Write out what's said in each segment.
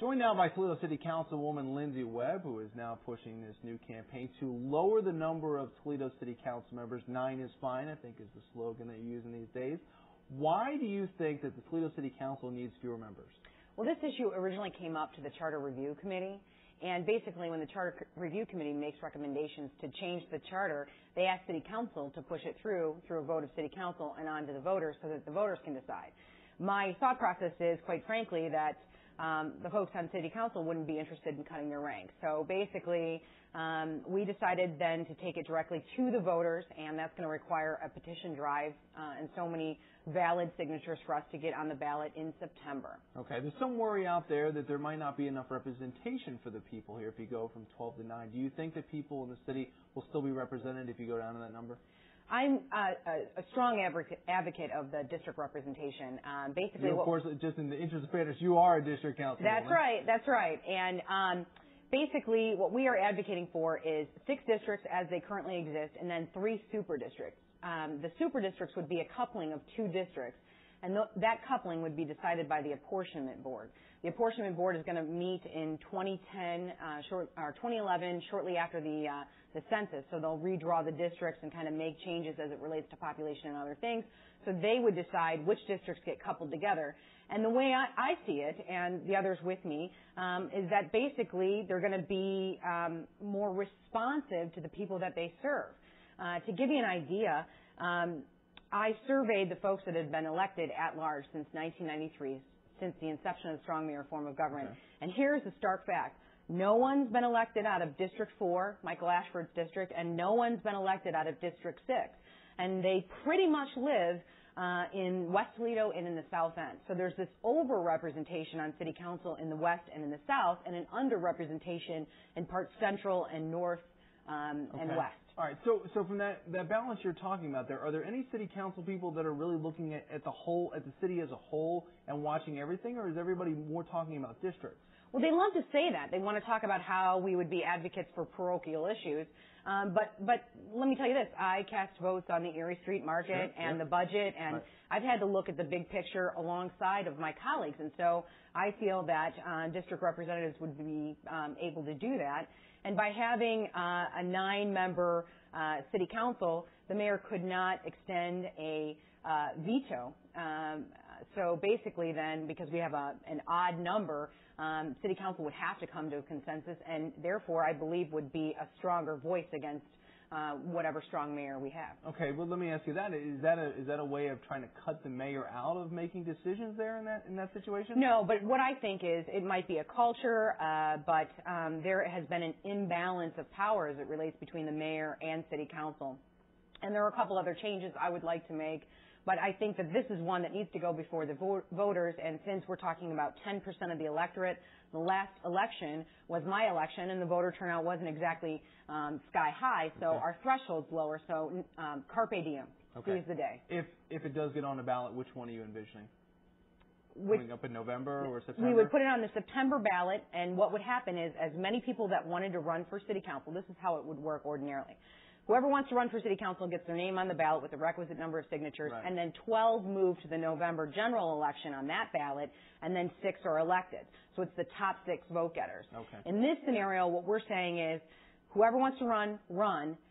Joined now by Toledo City Councilwoman Lindsay Webb, who is now pushing this new campaign to lower the number of Toledo City Council members. 9 is fine, I think, is the slogan they're using these days. Why do you think that the Toledo City Council needs fewer members? Well, this issue originally came up to the Charter Review Committee, and basically when the Charter Review Committee makes recommendations to change the charter, they ask City Council to push it through a vote of City Council and on to the voters so that the voters can decide. My thought process is, quite frankly, that the folks on City Council wouldn't be interested in cutting their ranks. So basically, we decided then to take it directly to the voters, and that's going to require a petition drive and so many valid signatures for us to get on the ballot in September. Okay, there's some worry out there that there might not be enough representation for the people here if you go from 12 to 9. Do you think that people in the city will still be represented if you go down to that number? I'm a strong advocate of the district representation. Basically, of course, just in the interest of fairness, you are a district councilwoman. That's right. And basically, what we are advocating for is 6 districts as they currently exist, and then 3 super districts. The super districts would be a coupling of 2 districts, and that coupling would be decided by the apportionment board. The apportionment board is going to meet in 2011, shortly after the census, so they'll redraw the districts and kind of make changes as it relates to population and other things. So they would decide which districts get coupled together. And the way I see it, and the others with me, is that basically they're going to be more responsive to the people that they serve. To give you an idea, I surveyed the folks that had been elected at large since 1993, since the inception of the strong mayor form of government. Okay. And here's the stark fact. No one's been elected out of District 4, Michael Ashford's district, and no one's been elected out of District 6. And they pretty much live in West Toledo and in the South End. So there's this over-representation on City Council in the West and in the South, and an under-representation in parts Central and North and West. All right, so from that balance you're talking about there, are there any city council people that are really looking at the city as a whole and watching everything, or is everybody more talking about districts? Well, they love to say that. They want to talk about how we would be advocates for parochial issues. But let me tell you this, I cast votes on the Erie Street Market and the budget, and I've had to look at the big picture alongside of my colleagues. And so I feel that district representatives would be able to do that. And by having a 9-member city council, the mayor could not extend a veto. So basically then, because we have an odd number, city council would have to come to a consensus, and therefore I believe would be a stronger voice against whatever strong mayor we have. Okay, well, let me ask you that. Is that a way of trying to cut the mayor out of making decisions there in that situation? No, but what I think is it might be a culture, but there has been an imbalance of power as it relates between the mayor and city council. And there are a couple other changes I would like to make, but I think that this is one that needs to go before the voters, and since we're talking about 10% of the electorate, the last election was my election, and the voter turnout wasn't exactly sky high, so our threshold's lower, so carpe diem, seize the day. If it does get on the ballot, which one are you envisioning? Coming up in November or September? We would put it on the September ballot, and what would happen is, as many people that wanted to run for city council, this is how it would work ordinarily. Whoever wants to run for city council gets their name on the ballot with the requisite number of signatures, and then 12 move to the November general election on that ballot, and then 6 are elected. So it's the top 6 vote getters. In this scenario, what we're saying is whoever wants to run,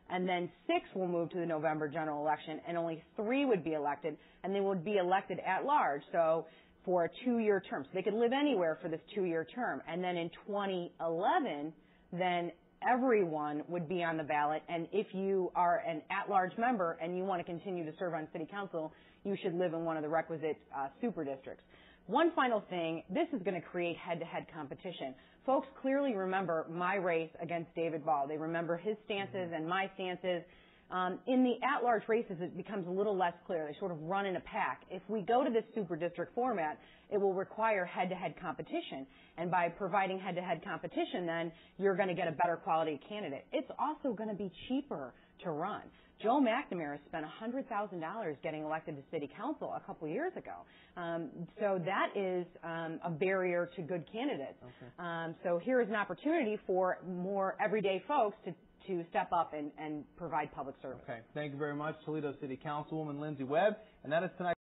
and then 6 will move to the November general election, and only 3 would be elected, and they would be elected at large. So for a 2-year term. So they could live anywhere for this 2-year term. And then in 2011, then everyone would be on the ballot, and if you are an at-large member and you want to continue to serve on city council, you should live in one of the requisite super districts. One final thing, this is going to create head-to-head competition. Folks clearly remember my race against David Ball. They remember his stances and my stances. In the at-large races, it becomes a little less clear. They sort of run in a pack. If we go to this super district format, it will require head-to-head competition. And by providing head-to-head competition, then you're going to get a better quality candidate. It's also going to be cheaper to run. Joe McNamara spent $100,000 getting elected to city council a couple years ago. So that is a barrier to good candidates. So here is an opportunity for more everyday folks to step up and provide public service. Okay. Thank you very much, Toledo City Councilwoman Lindsay Webb. And that is tonight.